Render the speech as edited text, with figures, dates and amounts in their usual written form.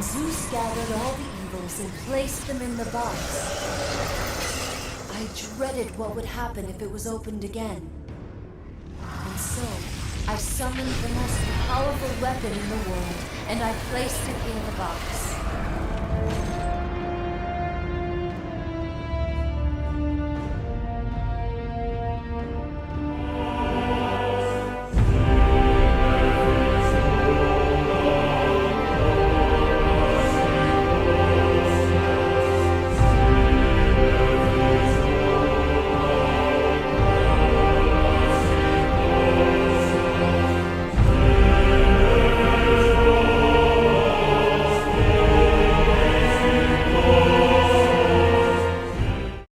Zeus gathered all the evils and placed them in the box, I dreaded what would happen if it was opened again. And so, I summoned the most powerful weapon in the world, and I placed it in the box.